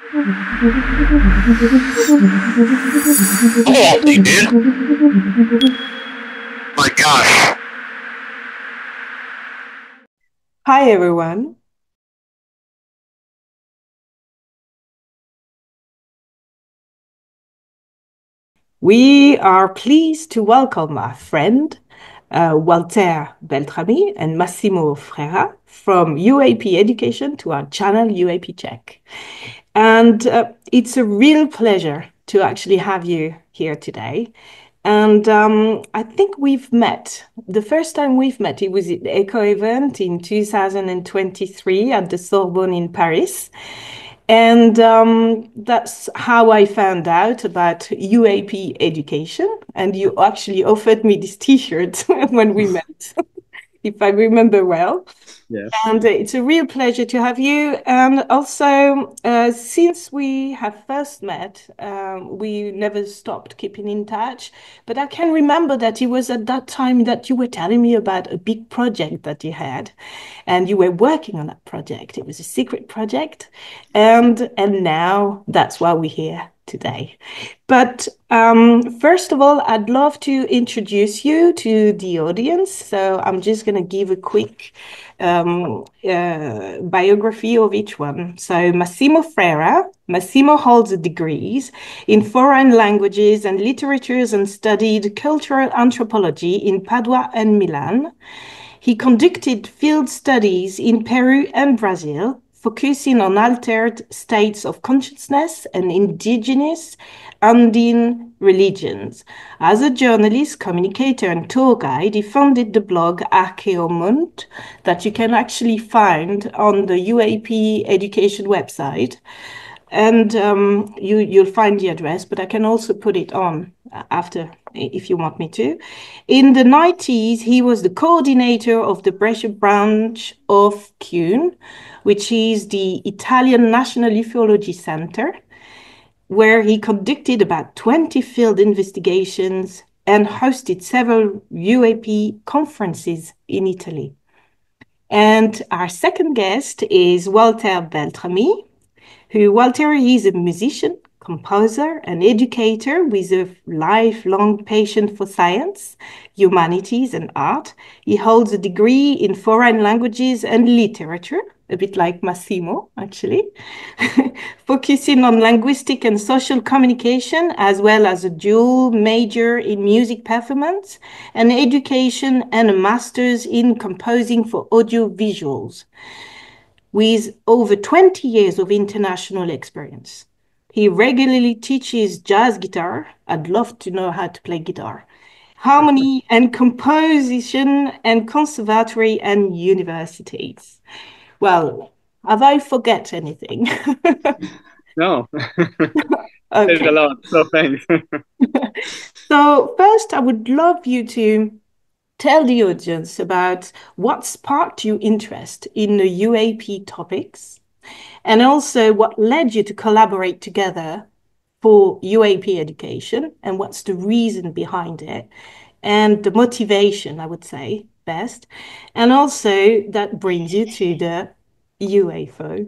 Holy dude. My gosh. Hi, everyone. We are pleased to welcome our friend, Walter Beltrami and Massimo Frera from UAP Education to our channel, UAP Check. And it's a real pleasure to actually have you here today. And I think we've met. The first time we've met, it was at the ECHO event in 2023 at the Sorbonne in Paris. And that's how I found out about UAP Education. And you actually offered me this T-shirt when we met, if I remember well. Yes. And it's a real pleasure to have you. And also, since we have first met, we never stopped keeping in touch. But I can remember that it was at that time that you were telling me about a big project that you had, and you were working on that project. It was a secret project, and now that's why we're here today. But first of all, I'd love to introduce you to the audience. So I'm just going to give a quick biography of each one. So Massimo Frera. Massimo holds degrees in foreign languages and literatures and studied cultural anthropology in Padua and Milan. He conducted field studies in Peru and Brazil, focusing on altered states of consciousness and indigenous Andean religions. As a journalist, communicator, and tour guide, he founded the blog Archeomund that you can actually find on the UAP Education website. And you'll find the address, but I can also put it on after if you want me to. In the 90s, he was the coordinator of the Brescia branch of CUNE, which is the Italian National Ufology Center, where he conducted about 20 field investigations and hosted several UAP conferences in Italy. And our second guest is Walter Beltrami, Walter is a musician, composer, and educator with a lifelong passion for science, humanities, and art. He holds a degree in foreign languages and literature, a bit like Massimo, actually, focusing on linguistic and social communication, as well as a dual major in music performance, an education, and a master's in composing for audio visuals. With over 20 years of international experience. He regularly teaches jazz guitar. I'd love to know how to play guitar. Harmony and composition and conservatory and universities. Well, have I forget anything? No. Okay. There's a lot, so thanks. So first, I would love you to tell the audience about what sparked your interest in the UAP topics, and also what led you to collaborate together for UAP Education, and what's the reason behind it, and the motivation, I would say, best. And also that brings you to the UFO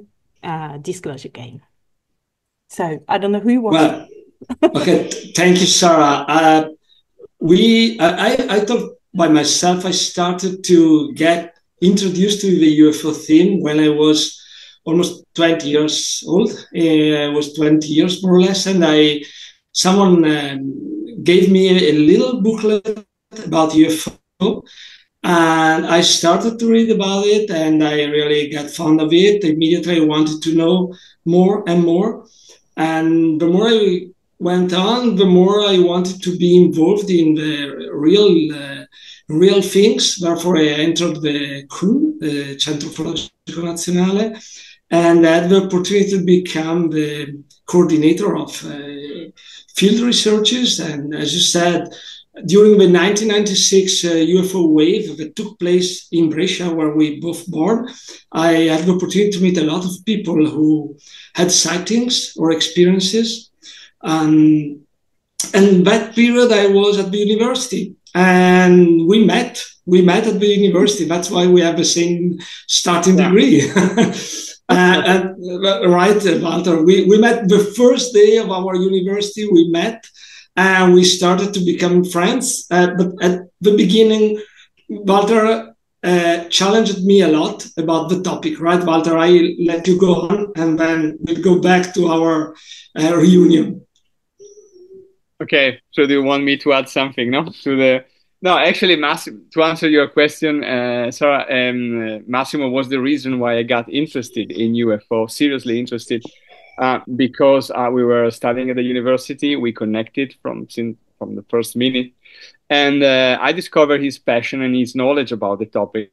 Disclosure Game. So I don't know who wants to... Okay, thank you, Sarah. I thought by myself, I started to get introduced to the UFO theme when I was almost 20 years old. I was 20 years more or less, and someone gave me a little booklet about UFO, and I started to read about it, and I really got fond of it. Immediately, I wanted to know more and more, and the more I went on, the more I wanted to be involved in the real things. Therefore, I entered the CUN, the Centro Ufologico Nazionale, and I had the opportunity to become the coordinator of field researches. And as you said, during the 1996 UFO wave that took place in Brescia, where we both born, I had the opportunity to meet a lot of people who had sightings or experiences. And that period I was at the university, and we met at the university. That's why we have the same starting degree. Right, Walter. We met the first day of our university. We met and we started to become friends. But at the beginning, Walter challenged me a lot about the topic, right, Walter? I let you go on and then we'll go back to our reunion. Okay, so do you want me to add something, no? No, actually, to answer your question, Sarah, Massimo was the reason why I got interested in UFO, seriously interested, because we were studying at the university. We connected from the first minute, and I discovered his passion and his knowledge about the topic.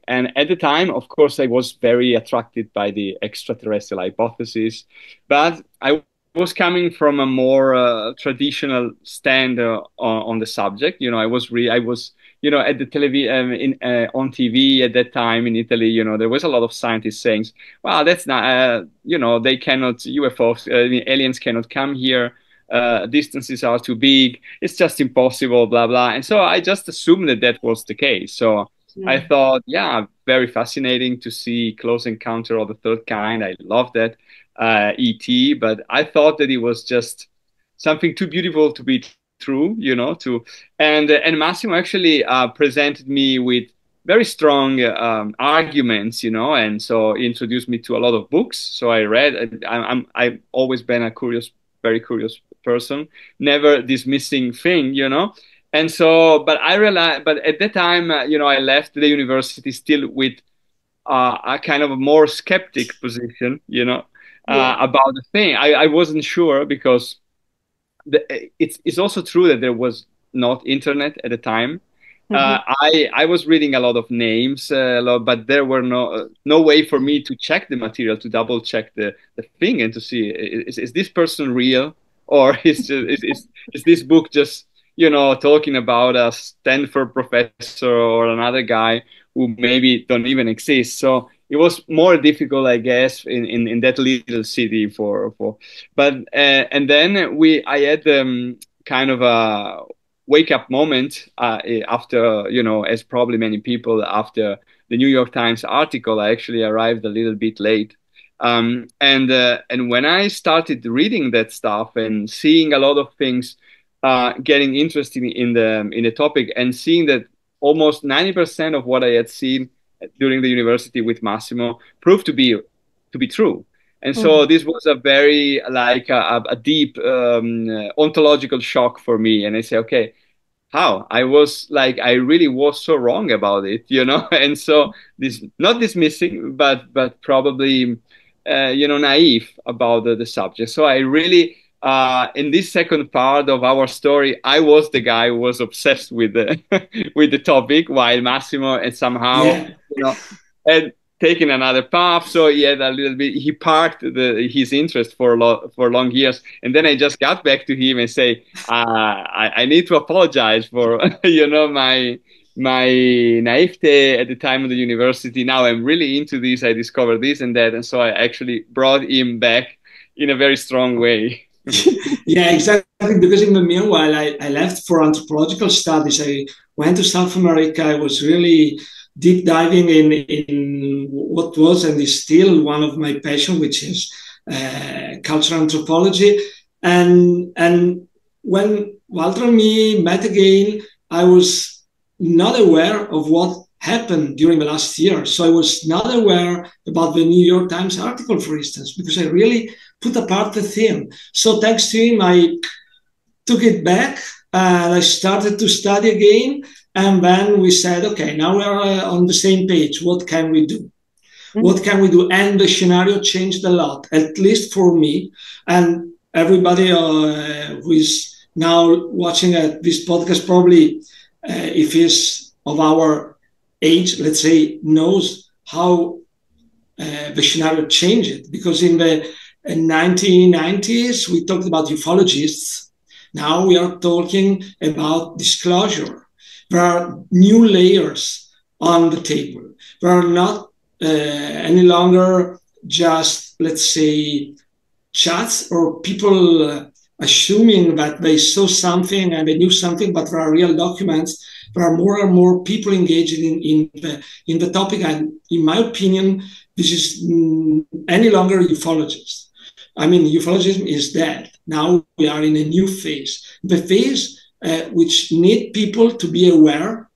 And at the time, of course, I was very attracted by the extraterrestrial hypothesis, but I was coming from a more traditional stand on the subject. You know, I was, at the television, on TV at that time in Italy. You know, there was a lot of scientists saying, "Well, that's not, they cannot UFOs, aliens cannot come here. Distances are too big. It's just impossible, blah blah." And so I just assumed that was the case. So I thought, yeah, very fascinating to see Close Encounter of the Third Kind. I love that. ET, but I thought that it was just something too beautiful to be true, and Massimo actually presented me with very strong arguments, and so he introduced me to a lot of books. So I read. I've always been a very curious person, never dismissing thing, And so, but I realized, but at that time, I left the university still with a kind of a more skeptic position, about the thing. I wasn't sure because it's also true that there was not internet at the time. I was reading a lot of names, but there were no way for me to check the material, to double check the thing and to see is this person real, or is this book just talking about a Stanford professor or another guy who maybe don't even exist. So it was more difficult, I guess, in that little city but and then I had kind of a wake up moment after, as probably many people, after the New York Times article. I actually arrived a little bit late. And when I started reading that stuff and seeing a lot of things, getting interested in the topic and seeing that almost 90% of what I had seen during the university with Massimo proved to be true. And so this was a very a deep ontological shock for me. And I say, okay, how I really was so wrong about it, And so this, not dismissing, but probably naive about the subject. So I really in this second part of our story, I was the guy who was obsessed with the with the topic, while Massimo and somehow had taken another path. So he had he parked his interest for long years, and then I just got back to him and say, I need to apologize for my naivete at the time of the university. Now I'm really into this. I discovered this and that, and so I actually brought him back in a very strong way. Yeah, exactly. Because in the meanwhile, I left for anthropological studies. I went to South America. I was really deep diving in what was and is still one of my passion, which is cultural anthropology. And when Walter and me met again, I was not aware of what happened during the last year. So I was not aware about the New York Times article, for instance, because I really put apart the theme. So thanks to him, I took it back and I started to study again. And then we said, okay, now we're on the same page. What can we do? What can we do? And the scenario changed a lot, at least for me. And everybody who is now watching this podcast, probably if he's of our age, let's say, knows how the scenario changed. Because in the 1990s, we talked about ufologists. Now we are talking about disclosure. There are new layers on the table. There are not any longer just, let's say, chats or people assuming that they saw something and they knew something, but there are real documents. There are more and more people engaged in the topic. And in my opinion, this is any longer ufologist. I mean, ufologism is dead. Now we are in a new phase, the phase which need people to be aware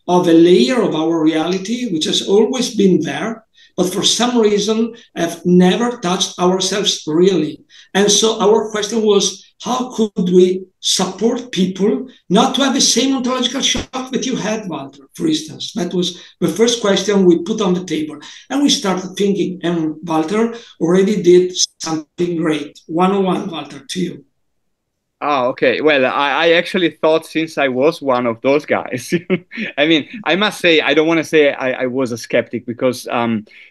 of a layer of our reality which has always been there, but for some reason have never touched ourselves really. And so our question was, how could we support people not to have the same ontological shock that you had, Walter, for instance? That was the first question we put on the table. And we started thinking, and Walter already did something great. 101, Walter, to you. Oh, okay. Well, I actually thought since I was one of those guys, I mean, I must say, I don't want to say I was a skeptic because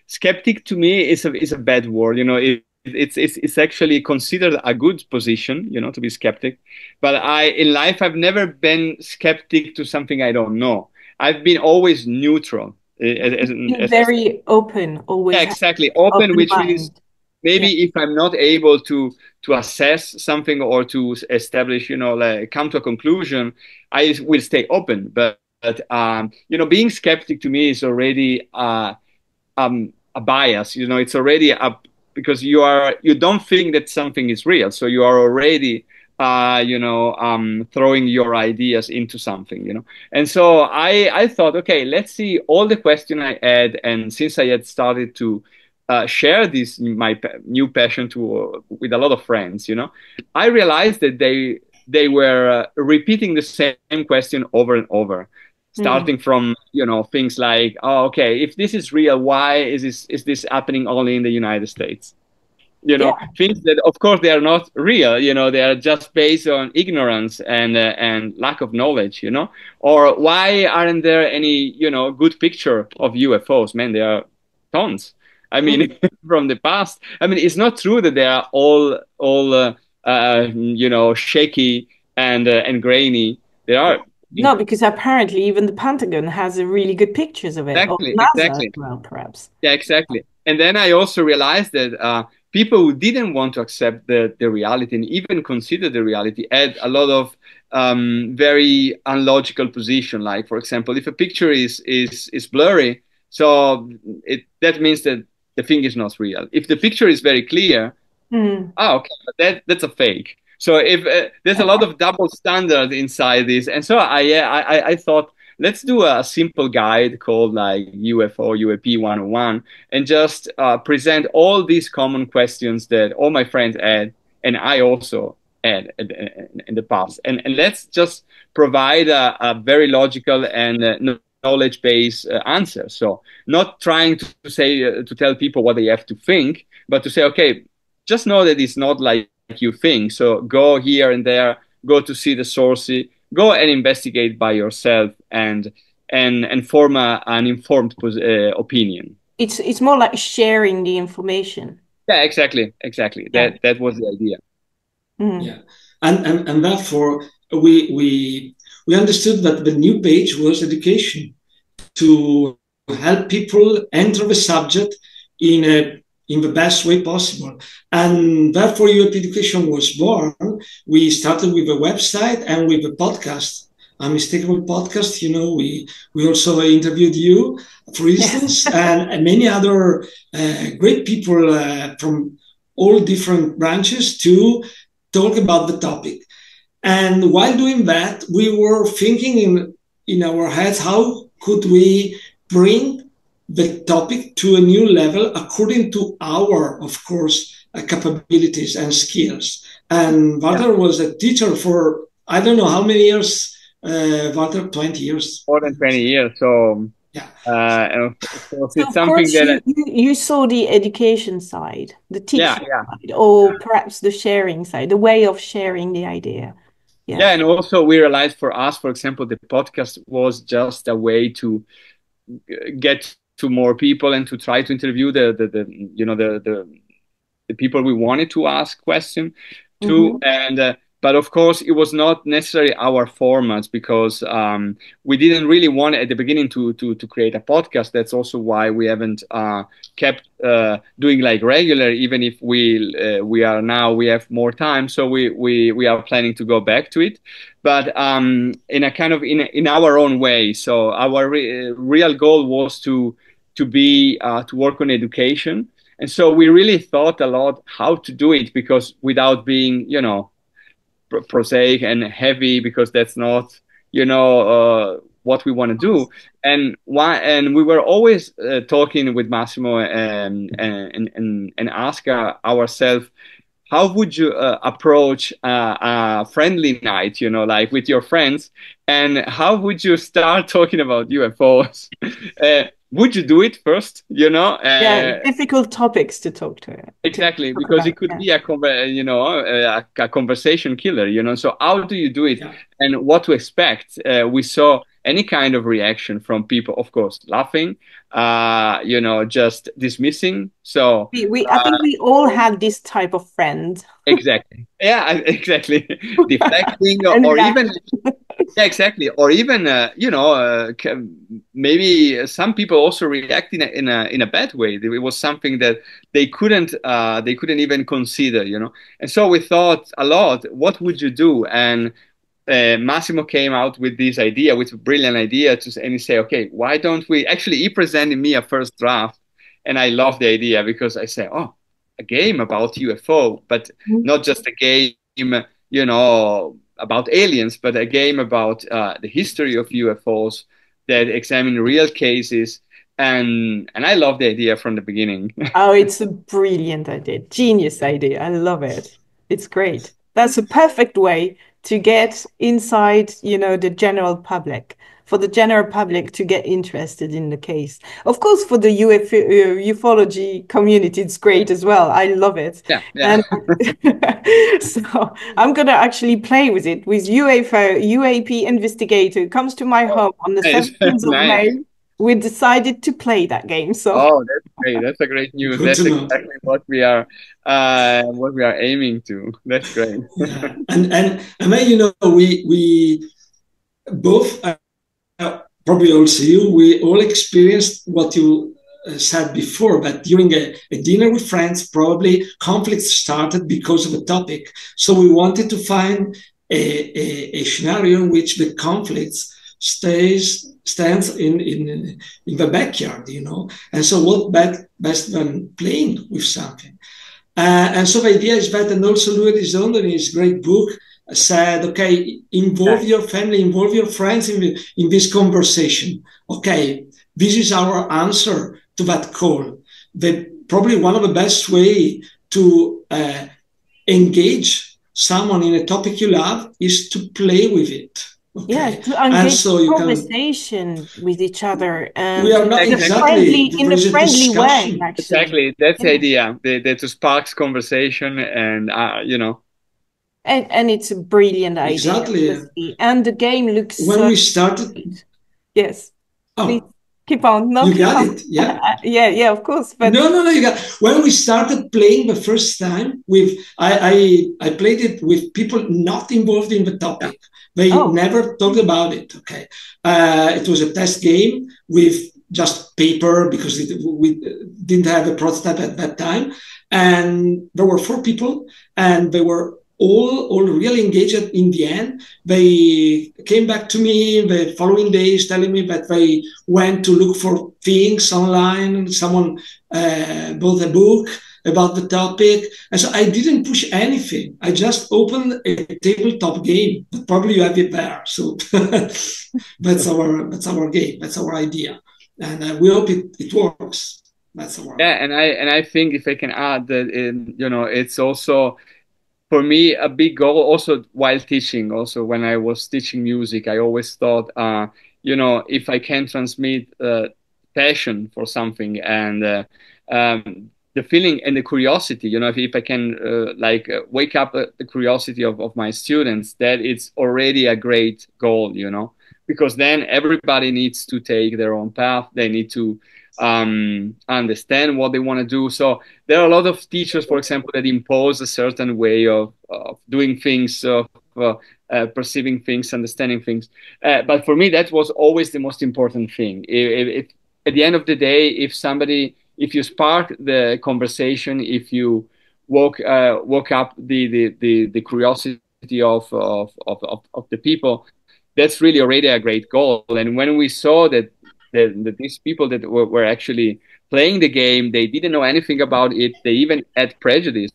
skeptic to me is a bad word. You know, it's actually considered a good position, you know, to be skeptic. But in life, I've never been skeptic to something I don't know. I've been always neutral. Very open, always. Yeah, exactly. Open, which means maybe if I'm not able to assess something or to establish, you know, like come to a conclusion, I will stay open. But you know, being skeptic to me is already a bias. You know, it's already because you don't think that something is real, so you are already you know, throwing your ideas into something, you know. And so I thought, okay, let's see all the questions I had, and since I had started to share this my new passion with a lot of friends, you know, I realized that they were repeating the same question over and over, starting from, you know, things like, oh, okay, if this is real, why is this happening only in the United States? You know, things that of course they are not real, you know, they are just based on ignorance and lack of knowledge, you know. Or why aren't there any, you know, good picture of UFOs? Man, there are tons. I mean, from the past. I mean, it's not true that they are all you know, shaky and grainy. There are no, because apparently even the Pentagon has a really good pictures of it. Exactly, or NASA exactly. as well, perhaps. Yeah, exactly. And then I also realized that people who didn't want to accept the reality and even consider the reality had a lot of very unlogical position. Like, for example, if a picture is blurry, so that means that the thing is not real. If the picture is very clear, okay, but that's a fake. So if there's a lot of double standard inside this, and so I thought, let's do a simple guide called like UFO UAP 101 and just present all these common questions that all my friends had and I also had in the past, and let's just provide a very logical and knowledge-based answer. So not trying to say to tell people what they have to think, but to say, okay, just know that it's not like you think. So go here and there, go to see the sources, go and investigate by yourself and form an informed opinion. It's more like sharing the information. Yeah, exactly. Yeah. That was the idea. Yeah, and therefore we understood that the new page was education, to help people enter the subject in the best way possible. And therefore UAP Education was born. We started with a website and with a podcast, Unmistakable Podcast. You know, we also interviewed you, for instance, and many other great people from all different branches to talk about the topic. And while doing that, we were thinking in our heads, how could we bring the topic to a new level according to our, of course, capabilities and skills. And Walter was a teacher for, I don't know how many years, Walter, 20 years. More than 20 years. So yeah. And of course, it's so something that you saw the education side, the teaching yeah. side, or perhaps the sharing side, the way of sharing the idea. Yeah, and also we realized for us, for example, the podcast was just a way to get to more people and to try to interview the you know the people we wanted to ask questions to, and but of course it was not necessarily our formats because we didn't really want at the beginning to create a podcast. That's also why we haven't kept doing like regular, even if we have more time, so we are planning to go back to it, but in a kind of in our own way. So our real goal was to to be to work on education. And so we really thought a lot how to do it, because without being, you know, prosaic and heavy, because that's not, you know, what we want to do. And why? And we were always talking with Massimo and ask ourselves, how would you approach a friendly night, you know, like with your friends, and how would you start talking about UFOs? Would you do it first, you know? Yeah, difficult topics to talk to. Exactly, talk because about, it could be a you know, a conversation killer, you know. So how do you do it, and what to expect? We saw any kind of reaction from people, of course, laughing, you know, just dismissing. So I think we all had this type of friend. exactly, yeah, exactly, deflecting, And or that- even yeah, exactly, or even you know, maybe some people also react in a bad way. It was something that they couldn't even consider, you know. And so we thought a lot. What would you do? And Massimo came out with this idea, with a brilliant idea, and he said, "Okay, why don't we?" Actually, he presented me a first draft, and I loved the idea, because I said, "Oh, a game about UFO, but not just a game, you know, about aliens, but a game about the history of UFOs that examine real cases." And I love the idea from the beginning. Oh, it's a brilliant idea. Genius idea. I love it. It's great. That's a perfect way to get inside, you know, the general public, for the general public to get interested in the case. Of course, for the ufology community, it's great as well. I love it. Yeah, yeah. And so I'm going to actually play with it with UFO, UAP Investigator comes to my home on the Nice, 17th of nice. May. We decided to play that game. So Oh, that's great. That's a great news. Good That's to know. exactly what we are aiming to. That's great. Yeah. And then, you know, we both, probably also you, we all experienced what you said before, but during a dinner with friends, probably conflicts started because of a topic. So we wanted to find a scenario in which the conflicts stands in the backyard, you know. And so what best than playing with something? And so the idea is that, and also Louis Zondo in his great book said, okay, involve your family, involve your friends in this conversation. Okay, this is our answer to that call. Probably one of the best way to engage someone in a topic you love is to play with it. Okay. yeah, to engage conversation with each other, and we are not exactly in a friendly way. Actually, exactly, that's the idea. To sparks conversation, and you know, and it's a brilliant idea. Exactly. And the game looks when so we started. great. Yes, please Oh, keep on. No, you keep got on. it. Yeah. yeah, of course. But no. You got. When we started playing the first time, I played it with people not involved in the topic. They never talked about it. Okay, it was a test game with just paper because we didn't have a prototype at that time, and there were 4 people, and they were all really engaged. In the end, they came back to me the following days telling me that they went to look for things online. Someone bought a book about the topic, and so I didn't push anything. I just opened a tabletop game. Probably you have it there. So that's our game. That's our idea, and we hope it works. That's our and I think, if I can add that, you know, it's also, for me, a big goal also while teaching. Also, when I was teaching music, I always thought, you know, if I can transmit passion for something, and the feeling and the curiosity, you know, if I can wake up the curiosity of my students, that it's already a great goal, you know, because then everybody needs to take their own path. They need to understand what they want to do. So there are a lot of teachers, for example, that impose a certain way of doing things, of perceiving things, understanding things. But for me, that was always the most important thing. If at the end of the day, if you spark the conversation, if you woke up the curiosity of the people, that's really already a great goal. And when we saw that that these people that were actually playing the game, they didn't know anything about it. They even had prejudice,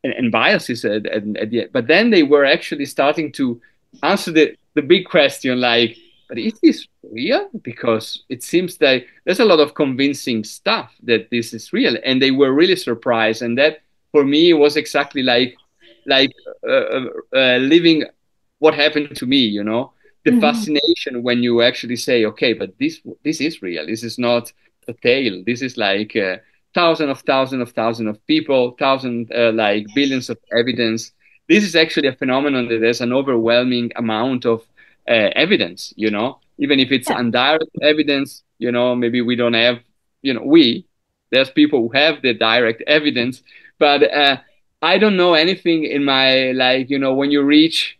and biases at the end. But then they were actually starting to answer the big question, like, but is this real? Because it seems that there's a lot of convincing stuff that this is real, and they were really surprised. And that for me was exactly like living what happened to me. The fascination when you actually say, okay, but this is real. This is not a tale. This is like thousands of people, like billions of evidence. This is actually a phenomenon that there's an overwhelming amount of evidence, even if it's indirect evidence, maybe we don't have, there's people who have the direct evidence, but I don't know anything in my, like, when you reach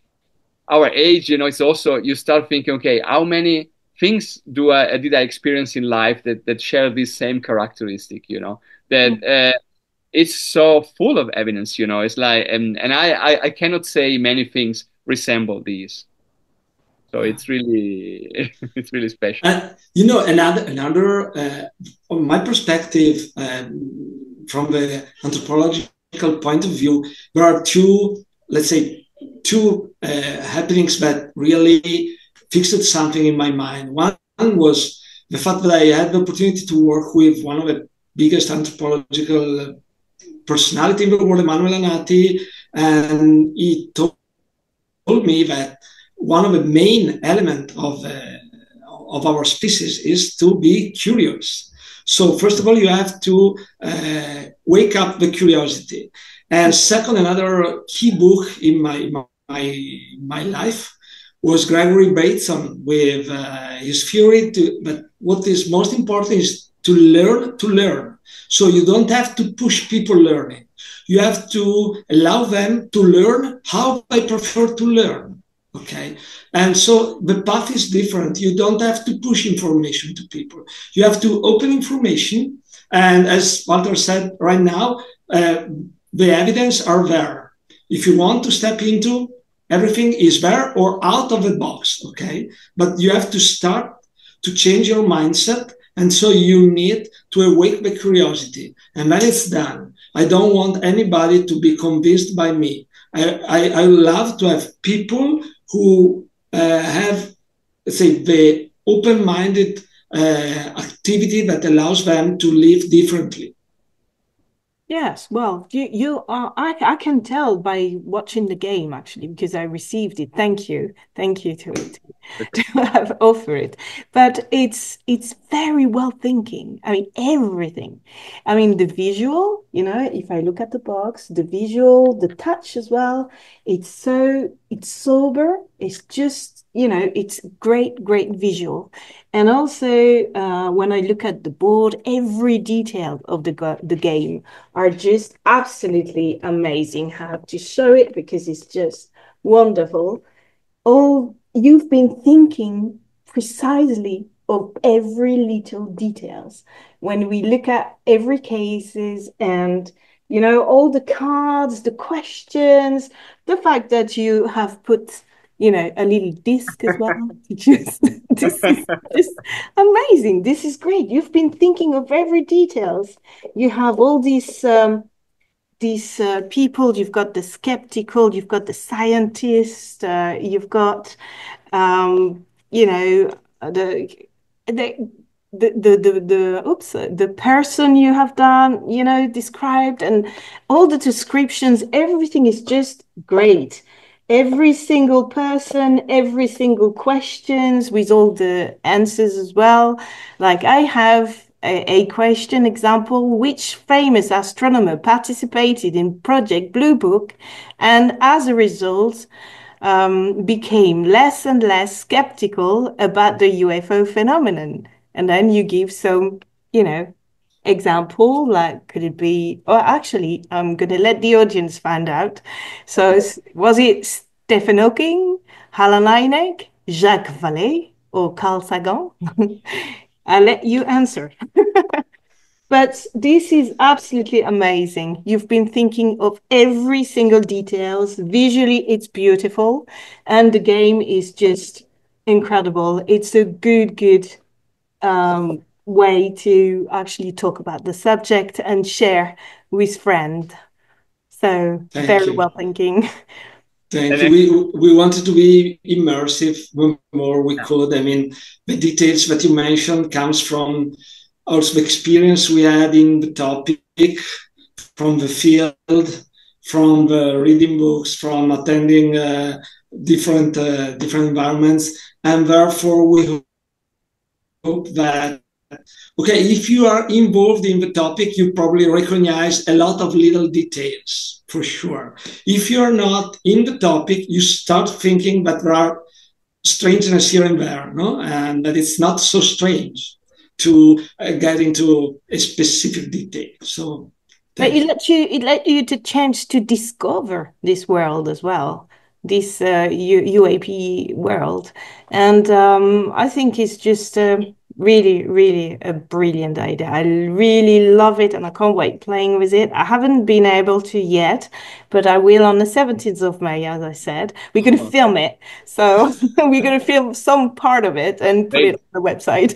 our age, it's also, you start thinking, okay, how many things did I experience in life that share this same characteristic, that it's so full of evidence, it's like, and I cannot say many things resemble these. So it's really it's really special. Another from my perspective, from the anthropological point of view, there are two, let's say, happenings that really fixed something in my mind. One was the fact that I had the opportunity to work with one of the biggest anthropological personality in the world, Emanuele Anati, and he told me that one of the main elements of our species is to be curious. So first of all, you have to wake up the curiosity. And second, another key book in my life was Gregory Bateson with his theory. But what is most important is to learn. So you don't have to push people learning. You have to allow them to learn how they prefer to learn. Okay. And so the path is different. You don't have to push information to people. You have to open information. And as Walter said right now, the evidence are there. If you want to step into, everything is there or out of the box. Okay. But you have to start to change your mindset. And so you need to awake the curiosity. And when it's done, I don't want anybody to be convinced by me. I love to have people who have, let's say, the open-minded activity that allows them to live differently. Yes, well, you are. I can tell by watching the game actually, because I received it. Thank you to have offered it. But it's very well thinking. I mean, everything. I mean, the visual. If I look at the box, the visual, the touch as well. It's sober. It's just it's great visual. And also, when I look at the board, every detail of the game are just absolutely amazing. I have to show it because it's just wonderful. Oh, you've been thinking precisely of every little details. When we look at every cases and all the cards, the questions, the fact that you have put a little disc as well. This is just amazing. This is great. You've been thinking of every details. You have all these people. You've got the skeptical. You've got the scientist. You've got the person you have done described, and all the descriptions. Everything is just great. Every single person, every single questions with all the answers as well. Like I have a question example: which famous astronomer participated in Project Blue Book and as a result became less and less skeptical about the UFO phenomenon? And then you give some, example, like could it be, or actually, I'm going to let the audience find out. So was it Stephen Hawking, Alan Hynek, Jacques Vallée, or Carl Sagan? I'll let you answer. But this is absolutely amazing. You've been thinking of every single details. Visually, it's beautiful. And the game is just incredible. It's a good way to actually talk about the subject and share with friends. So very well thinking. Thank you. We wanted to be immersive the more we could. I mean, the details that you mentioned comes from also the experience we had in the topic, from the field, from the reading books, from attending different environments, and therefore we hope that, okay, if you are involved in the topic, you probably recognize a lot of little details, for sure. If you're not in the topic, you start thinking that there are strangeness here and there, no? And that it's not so strange to get into a specific detail. So, but it let you the chance to discover this world as well, this UAP world, and I think it's just really a brilliant idea. I really love it, and I can't wait playing with it. I haven't been able to yet, but I will on the 17th of May, as I said. We're going to film it, so we're going to film some part of it and put it on the website.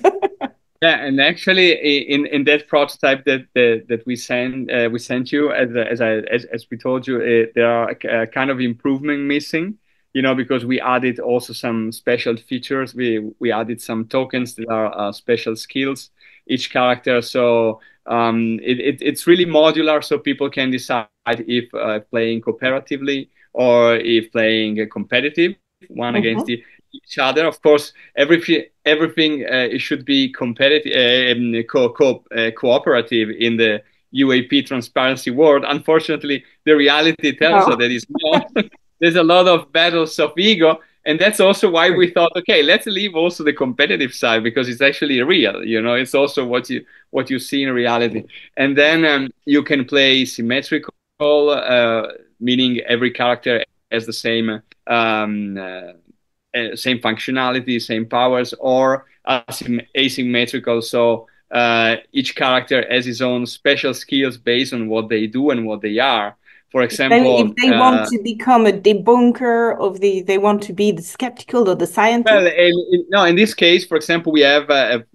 Yeah, and actually, in that prototype that we sent you, as we told you, there are kind of improvement missing, because we added also some special features. We added some tokens that are special skills each character. So it's really modular, so people can decide if playing cooperatively or if playing competitive, one against each other. Of course, everything it should be competitive, cooperative in the UAP transparency world. Unfortunately, the reality tells us that it's not. There's a lot of battles of ego, and that's also why we thought, okay, let's leave also the competitive side, because it's actually real. It's also what you see in reality. And then you can play symmetrical, meaning every character has the same functionality, same powers, or asymmetrical. So each character has his own special skills based on what they do and what they are. For example, if they want to become a debunker they want to be the skeptical or the scientist. Well, no, in this case, for example, we have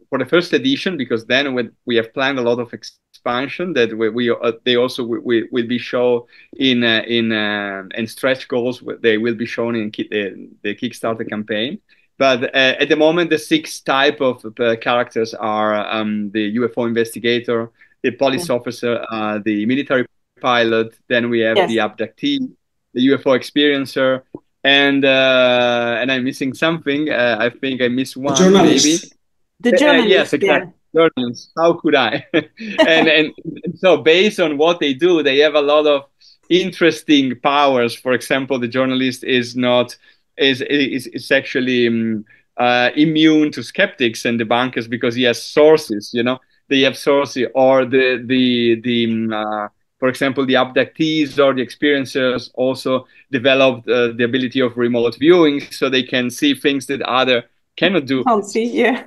for the first edition, because then we have planned a lot of expansion that they also will be shown in stretch goals. They will be shown in the Kickstarter campaign. But at the moment, the 6 type of characters are the UFO investigator, the police officer, the military pilot. Then we have the abductee, the UFO experiencer, and I'm missing something. I think I missed one. Maybe the journalist. Yes, exactly. Journalists. How could I? and so based on what they do, they have a lot of interesting powers. For example, the journalist is actually immune to skeptics and debunkers because he has sources. They have sources, or for example, the abductees or the experiencers also developed the ability of remote viewing, so they can see things that other cannot do. Can't see, yeah.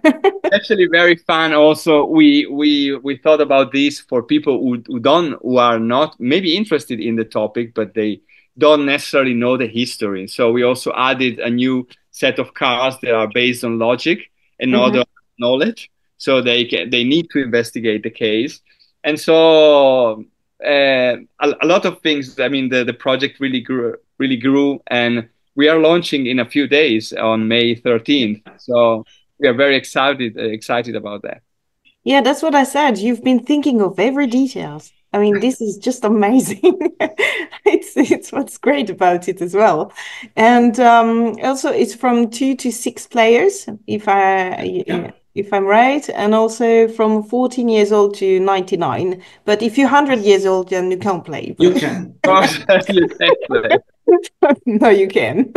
Actually, very fun. Also, we thought about this for people who are not maybe interested in the topic, but they don't necessarily know the history. So we also added a new set of cards that are based on logic and not knowledge. So they need to investigate the case, and so a lot of things. I mean, the project really grew, and we are launching in a few days on May 13th. So we are very excited about that. Yeah, that's what I said. You've been thinking of every details. I mean, this is just amazing. It's what's great about it as well. And also it's from 2 to 6 players, if I'm right, and also from 14 years old to 99. But if you're 100 years old, then you can't play. You can. You can play. No, you can.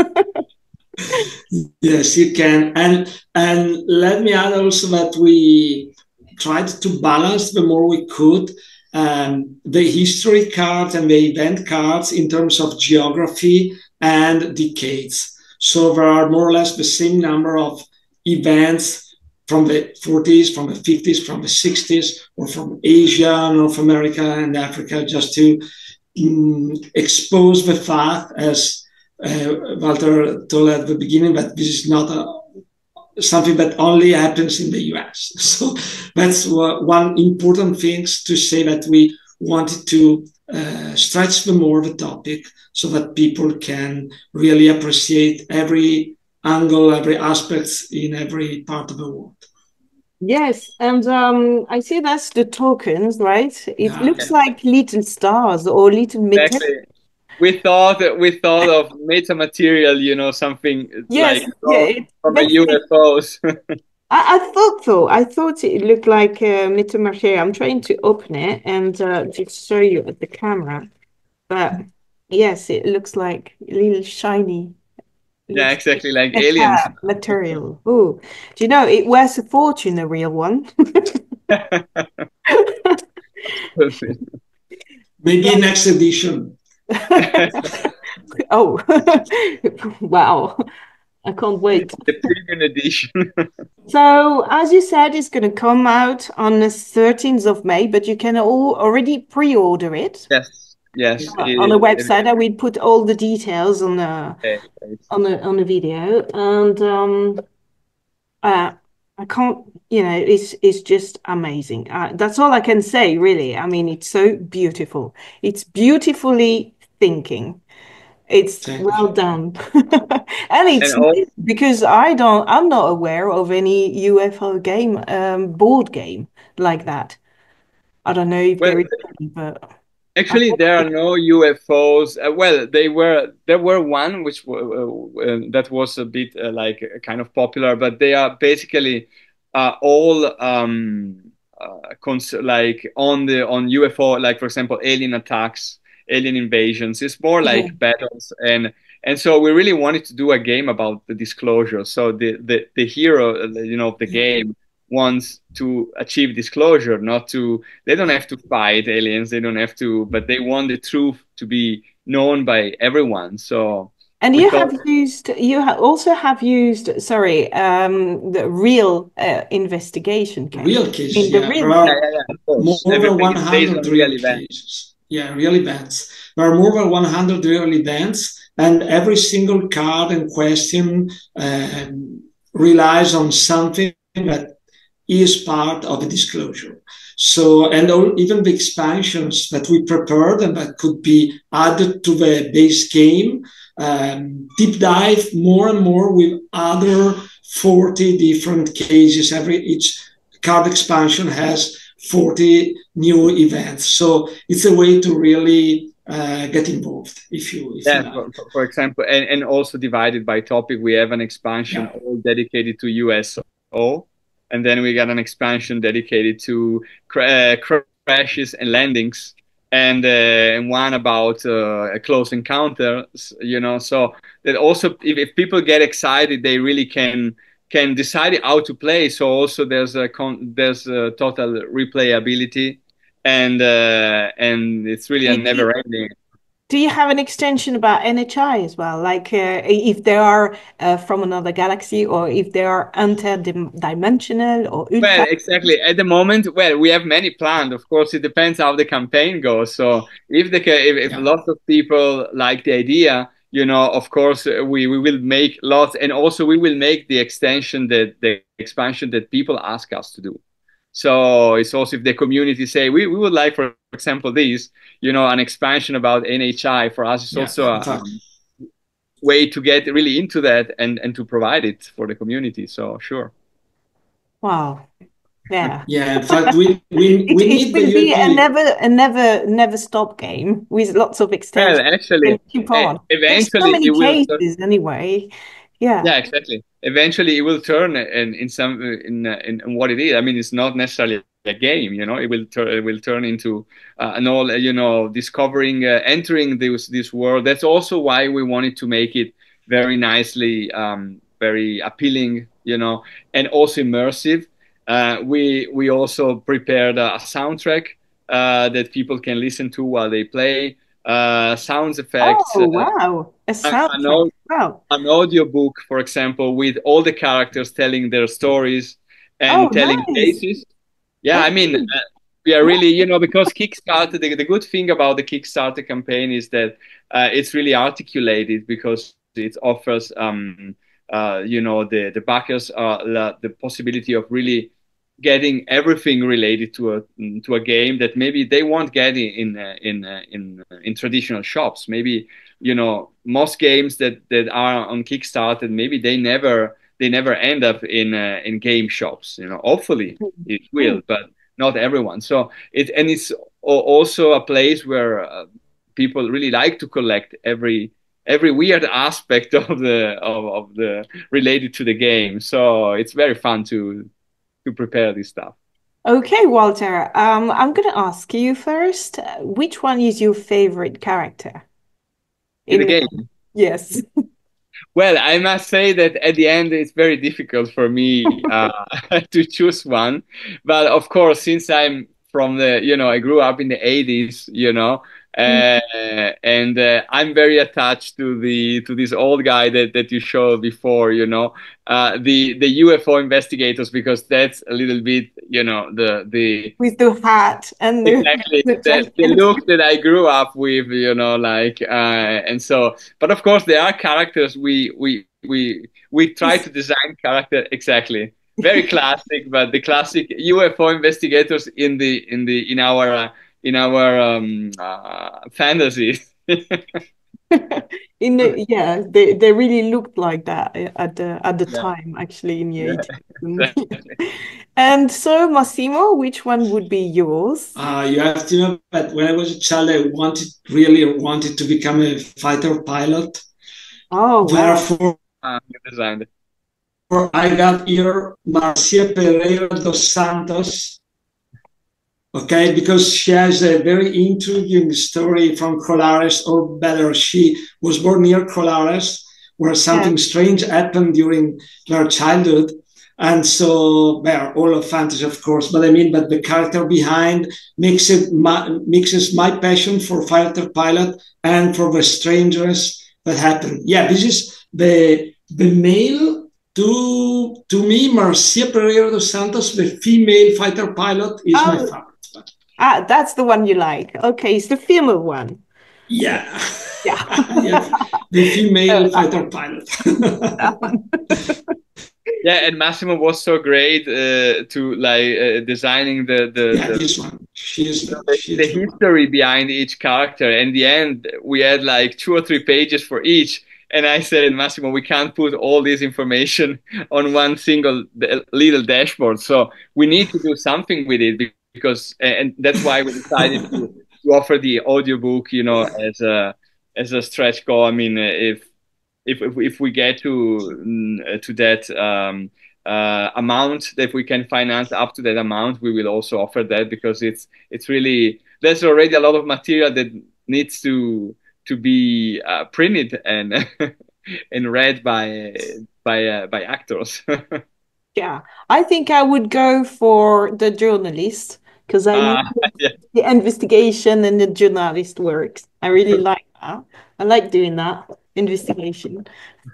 Yes, you can. And let me add also that we tried to balance the more we could the history cards and the event cards in terms of geography and decades. So there are more or less the same number of events from the 40s, from the 50s, from the 60s, or from Asia, North America, and Africa, just to expose the fact, as Walter told at the beginning, that this is not something that only happens in the US. So that's one important thing to say, that we wanted to stretch the more the topic so that people can really appreciate every angle, every aspect in every part of the world. Yes, and I see that's the tokens, right? It Yeah. looks like little stars or little metal. Exactly. We thought of metamaterial, you know, something Yes, like yeah, from a that's it. UFOs. I thought so. I thought it looked like metal mache. I'm trying to open it and just show you at the camera. But yes, it looks like little shiny Yeah, little exactly, like aliens. material. Oh, do you know it wears a fortune, the real one? Maybe next edition. Oh, wow. I can't wait. The premium edition. So, as you said, it's going to come out on the 13th of May, but you can already pre-order it Yes, yes. on the website. I will put all the details on the on the video, and I can't, it's just amazing. That's all I can say, really. I mean, it's so beautiful. It's beautifully thinking. It's Thank well you. done. And And it's all, new because I'm not aware of any UFO game, board game like that. I don't know if well, there is any, but I actually, there are no UFOs. Well, there were one which that was a bit like kind of popular, but they are basically all like on UFO, like for example, alien attacks, alien invasions. It's more yeah. like battles, and so we really wanted to do a game about the disclosure. So the hero, you know, of the game wants to achieve disclosure, not to. They don't have to fight aliens. They don't have to, but they want the truth to be known by everyone. So And we you thought, have used, also have used, sorry, the real investigation case. Real cases, In the yeah. There real yeah, case. are yeah, yeah, of course, more than everything is based 100 on real real events. cases. Yeah, real events. There are more than 100 real events, and every single card and question relies on something that is part of a disclosure. So, and even the expansions that we prepared and that could be added to the base game, deep dive more and more with other 40 different cases. Each card expansion has 40 new events. So it's a way to really get involved if you Yeah, like. for example, and also divided by topic. We have an expansion Yeah. all dedicated to USO, and then we got an expansion dedicated to crashes and landings, and one about a close encounter. You know, so that also if people get excited, they really can decide how to play. So also there's a total replayability, and it's really a Did you, never ending. do you have an extension about NHI as well? Like if they are from another galaxy or if they are interdimensional or Well, ultra. exactly. At the moment, well, we have many planned. Of course, it depends how the campaign goes. So if Yeah. lots of people like the idea, you know, of course, we will make lots, and also we will make the extension that the expansion that people ask us to do. So it's also if the community say we would like, for example, this, you know, an expansion about NHI for us is Yeah. also In a fact, way to get really into that and to provide it for the community. So sure. Wow. Yeah. yeah. In fact, we It need the will be UAP. never stop game with lots of Well, extensions actually, and keep on. There's so eventually many it will. cases anyway. Yeah. Yeah, exactly. Eventually, it will turn in some in what it is. I mean, it's not necessarily a game. You know, it will turn into an all you know discovering entering this world. That's also why we wanted to make it very nicely, very appealing. You know, and also immersive. We also prepared a soundtrack that people can listen to while they play. Sounds effects. Oh, wow. A An soundtrack. Wow. an audiobook, for example, with all the characters telling their stories Oh, and telling nice. cases. Yeah, I mean, Okay. we are really, you know, because Kickstarter, the good thing about the Kickstarter campaign is that it's really articulated because it offers the backers the possibility of really getting everything related to a game that maybe they won't get in traditional shops. Maybe most games that are on Kickstarter, maybe they never end up in game shops. Hopefully it will, but not everyone. So it's also a place where people really like to collect every weird aspect of the related to the game. So it's very fun to prepare this stuff. Okay, Walter, I'm going to ask you first, which one is your favorite character In the game? Yes. Well, I must say that at the end, it's very difficult for me to choose one. But of course, since I'm from I grew up in the 80s, and I'm very attached to this old guy that you showed before, the UFO investigators, because that's a little bit, the with the hat and exactly the look that I grew up with, and so. But of course, there are characters we try to design character exactly very classic, but the classic UFO investigators in our fantasies. They really looked like that at the Yeah. time, actually, in the Yeah. 80s. And so, Massimo, which one would be yours? You have to know that when I was a child, I really wanted to become a fighter pilot. Oh, wow. Therefore, You designed it. I got here Marcia Pereira dos Santos, okay, because she has a very intriguing story from Colares, or better, she was born near Colares, where something strange happened during her childhood. And so, well, all of fantasy, of course, but the character behind mixes my passion for fighter pilot and for the strangers that happen. Yeah, this is the male. To me, Marcia Pereira dos Santos, the female fighter pilot, is my favorite. That's the one you like. Okay, it's the female one. Yeah. Yeah. The female fighter pilot. Yeah, and Massimo was so great to designing this one. The history behind each character. And in the end, we had like 2 or 3 pages for each. And I said, Massimo, we can't put all this information on one single little dashboard. So we need to do something with it because, and that's why we decided to offer the audiobook, as a stretch goal. I mean, if we get to that amount that we can finance up to that amount, we will also offer that, because it's really, there's already a lot of material that needs to be printed and and read by actors. Yeah, I think I would go for the journalist, because I love the investigation and the journalist works. I really like that. I like doing that investigation.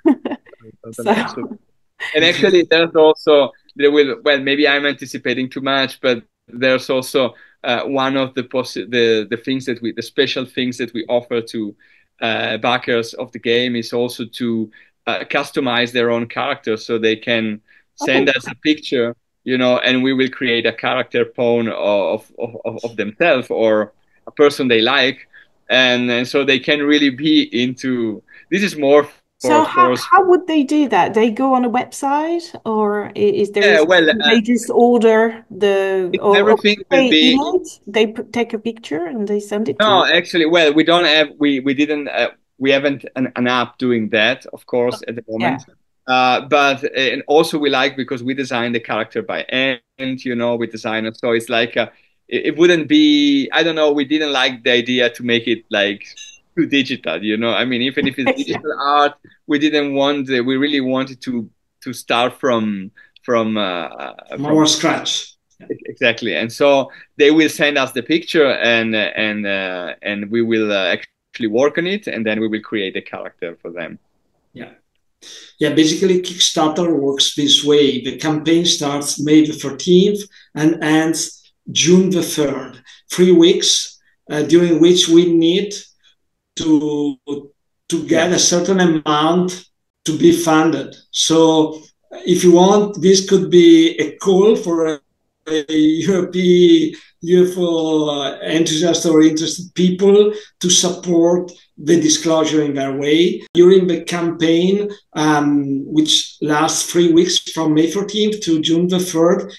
And actually, well, maybe I'm anticipating too much, but there's also one of the things the special things that we offer to backers of the game is also to customize their own characters, so they can send us a picture, and we will create a character pawn of themselves or a person they like, and so they can really be into. This is more. So how would they do that? They go on a website, or is there? They just order everything will be. They take a picture and they send it. No, actually, well, we don't have. We haven't an app doing that, of course, at the moment. Yeah. But and also we like, because we designed the character by hand, we design it, so it's like it wouldn't be. I don't know. We didn't like the idea to make it like too digital, I mean, even if it's digital art, we didn't want. We really wanted to start from our scratch. Exactly, and so they will send us the picture, and we will actually work on it, and then we will create a character for them. Yeah. Basically, Kickstarter works this way. The campaign starts May the 13th and ends June the 3rd. 3 weeks during which we need to get a certain amount to be funded. So if you want, this could be a call for a UAP UFO enthusiasts or interested people to support the disclosure in their way. During the campaign, which lasts 3 weeks from May 14th to June the 3rd,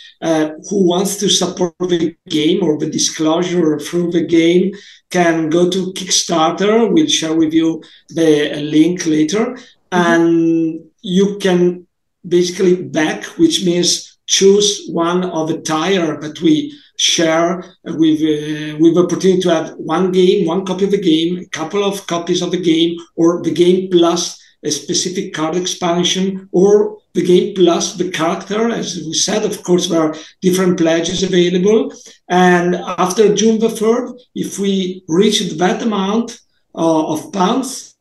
who wants to support the game or the disclosure through the game can go to Kickstarter. We'll share with you the link later. And you can basically back, which means choose one of the tier that we share with opportunity to have one game, one copy of the game, a couple of copies of the game, or the game plus a specific card expansion, or the game plus the character. As we said, of course, there are different pledges available. And after June the 3rd, if we reach that amount of pounds,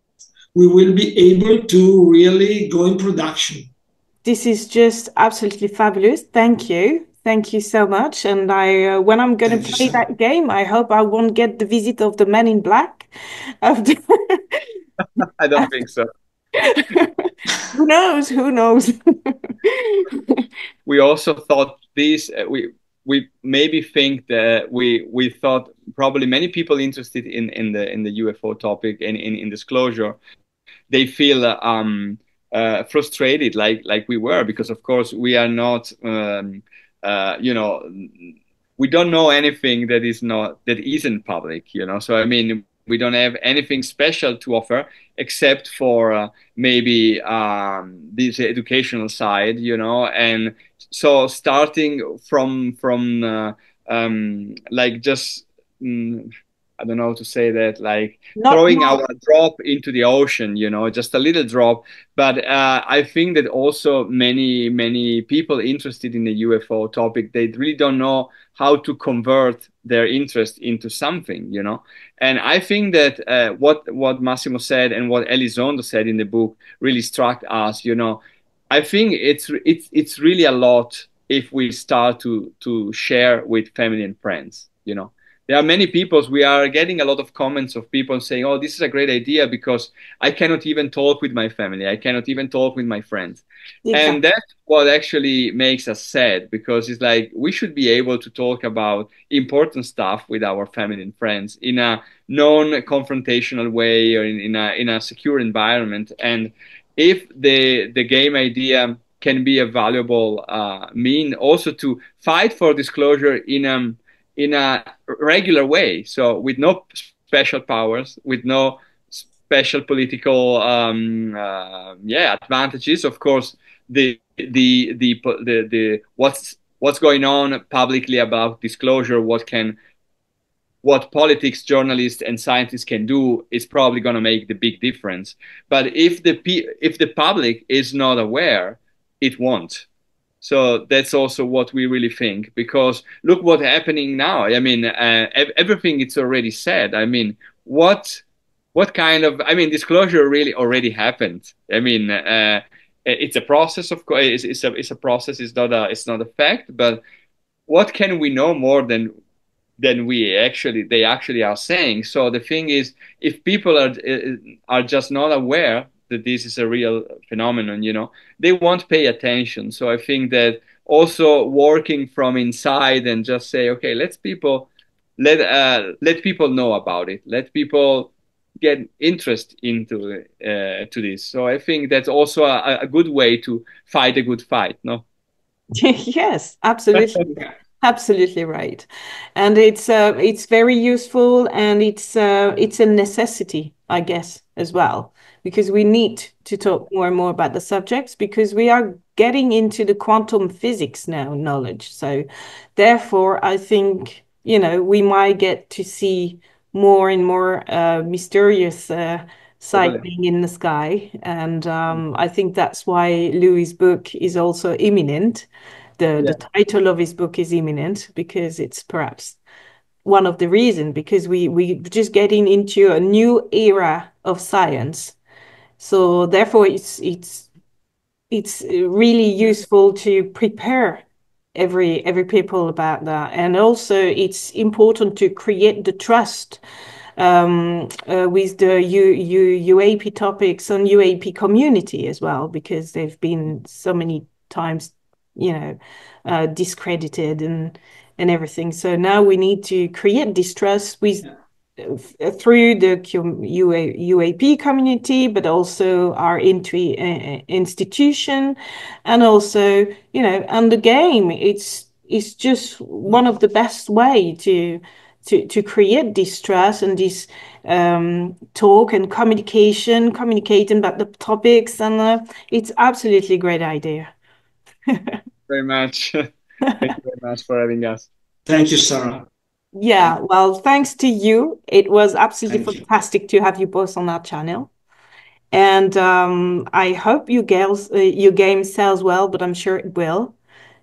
we will be able to really go in production. This is just absolutely fabulous. Thank you. Thank you so much. And when I'm going to play that game, I hope I won't get the visit of the Man in Black. I don't think so. Who knows? Who knows? We also thought this. We maybe think that we thought probably many people interested in the UFO topic and in disclosure, they feel frustrated like we were, because of course we are not we don't know anything that isn't public, so I mean, we don't have anything special to offer except for maybe this educational side, and so starting from like just I don't know how to say that, like throwing our drop into the ocean, just a little drop. But I think that also many people interested in the UFO topic, they really don't know how to convert their interest into something, And I think that what Massimo said and what Elizondo said in the book really struck us, I think it's really a lot if we start to share with family and friends, There are many people, we are getting a lot of comments of people saying, oh, this is a great idea because I cannot even talk with my family. I cannot even talk with my friends. Exactly. And that's what actually makes us sad, because it's like we should be able to talk about important stuff with our family and friends in a non-confrontational way, or in a secure environment. And if the game idea can be a valuable mean also to fight for disclosure in a regular way, so with no special powers, with no special political advantages. Of course, the what's going on publicly about disclosure, what politics, journalists, and scientists can do is probably going to make the big difference. But if the public is not aware, it won't. So that's also what we really think, because look what's happening now. I mean, everything it's already said. I mean, what kind of, disclosure really already happened. I mean, it's a process, of course. It's a process. It's not a fact. But what can we know more than they actually are saying? So the thing is, if people are just not aware that this is a real phenomenon, they won't pay attention. So I think that also working from inside and just say, okay, let people know about it. Let people get interest into to this. So I think that's also a good way to fight a good fight, no? Yes, absolutely. Absolutely right. And it's very useful, and it's a necessity, I guess, as well, because we need to talk more and more about the subjects, because we are getting into the quantum physics now knowledge. So therefore, I think, we might get to see more and more mysterious sighting in the sky. And I think that's why Louis' book is also imminent. The title of his book is imminent, because it's perhaps one of the reasons, because we just getting into a new era of science. So therefore, it's really useful to prepare every people about that, and also it's important to create the trust with the UAP topics on UAP community as well, because they've been so many times, discredited and everything. So now we need to create distrust with through the UAP community, but also our institution, and also, and the game. It's just one of the best way to create distrust and this talk and communicating about the topics, and it's absolutely a great idea. Very much. Thank you very much for having us. Thank you, Sarah. Yeah, well, thanks to you. It was absolutely fantastic to have you both on our channel. And I hope your game sells well, but I'm sure it will,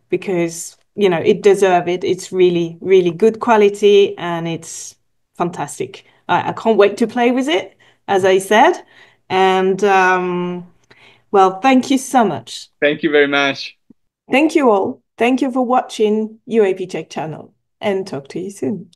because, it deserves it. It's really, really good quality, and it's fantastic. I can't wait to play with it, as I said. And well, thank you so much. Thank you very much. Thank you all. Thank you for watching UAP Check channel, and talk to you soon.